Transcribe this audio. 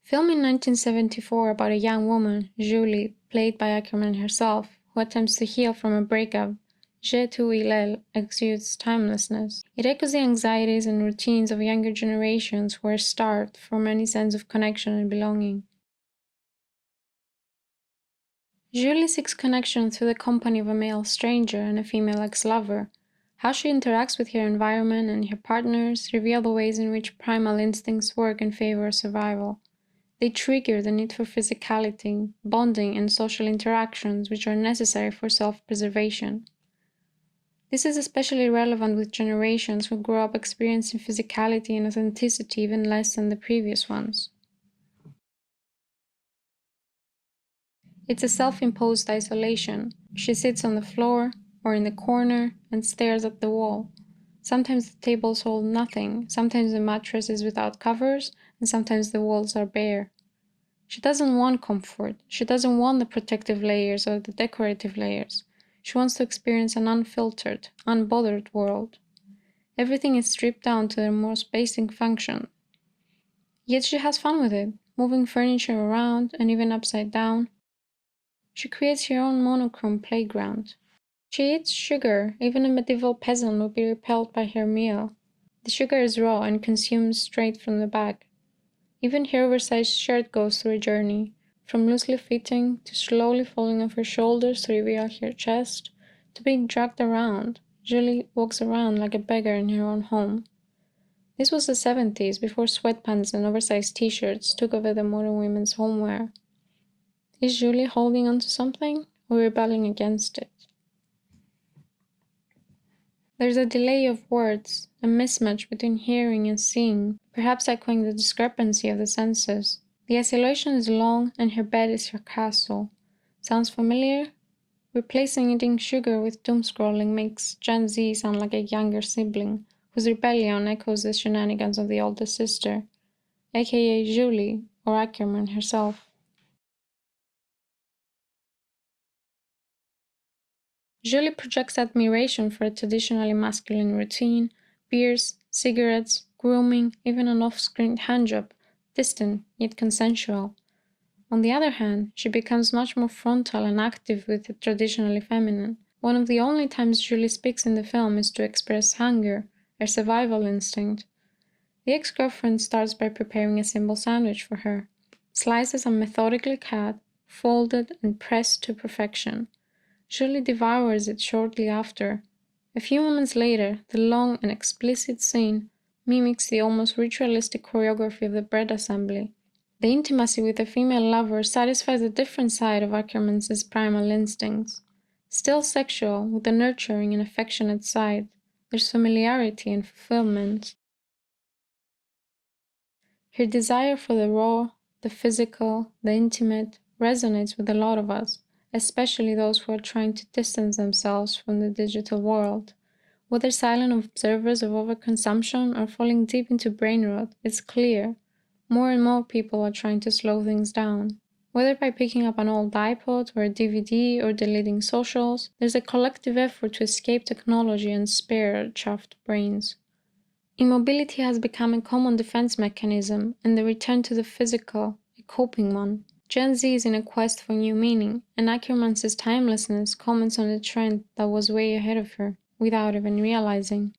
Filmed in 1974 about a young woman, Julie, played by Akerman herself, who attempts to heal from a breakup, Je tu il exudes timelessness. It echoes the anxieties and routines of younger generations who are starved for any sense of connection and belonging. Julie seeks connection through the company of a male stranger and a female ex-lover. How she interacts with her environment and her partners reveal the ways in which primal instincts work in favor of survival. They trigger the need for physicality, bonding, and social interactions which are necessary for self-preservation. This is especially relevant with generations who grew up experiencing physicality and authenticity even less than the previous ones. It's a self-imposed isolation. She sits on the floor or in the corner and stares at the wall. Sometimes the tables hold nothing, sometimes the mattress is without covers, and sometimes the walls are bare. She doesn't want comfort. She doesn't want the protective layers or the decorative layers. She wants to experience an unfiltered, unbothered world. Everything is stripped down to their most basic function. Yet she has fun with it, moving furniture around and even upside down. She creates her own monochrome playground. She eats sugar. Even a medieval peasant would be repelled by her meal. The sugar is raw and consumed straight from the bag. Even her oversized shirt goes through a journey, from loosely fitting to slowly falling off her shoulders to reveal her chest, to being dragged around. Julie walks around like a beggar in her own home. This was the 70s, before sweatpants and oversized t-shirts took over the modern women's homeware. Is Julie holding on to something, or rebelling against it? There's a delay of words, a mismatch between hearing and seeing, perhaps echoing the discrepancy of the senses. The isolation is long, and her bed is her castle. Sounds familiar? Replacing eating sugar with doom-scrolling makes Gen Z sound like a younger sibling, whose rebellion echoes the shenanigans of the older sister, aka Julie, or Akerman herself. Julie projects admiration for a traditionally masculine routine, beers, cigarettes, grooming, even an off-screen handjob, distant yet consensual. On the other hand, she becomes much more frontal and active with the traditionally feminine. One of the only times Julie speaks in the film is to express hunger, her survival instinct. The ex-girlfriend starts by preparing a simple sandwich for her. Slices are methodically cut, folded, and pressed to perfection. Julie devours it shortly after. A few moments later, the long and explicit scene mimics the almost ritualistic choreography of the bread assembly. The intimacy with a female lover satisfies a different side of Akerman's primal instincts. Still sexual, with a nurturing and affectionate side, there's familiarity and fulfillment. Her desire for the raw, the physical, the intimate resonates with a lot of us, especially those who are trying to distance themselves from the digital world. Whether silent observers of overconsumption or falling deep into brain rot, it's clear. More and more people are trying to slow things down. Whether by picking up an old iPod or a DVD or deleting socials, there's a collective effort to escape technology and spare our chuffed brains. Immobility has become a common defense mechanism, and the return to the physical, a coping one. Gen Z is in a quest for new meaning, and Akerman's timelessness comments on a trend that was way ahead of her, without even realizing.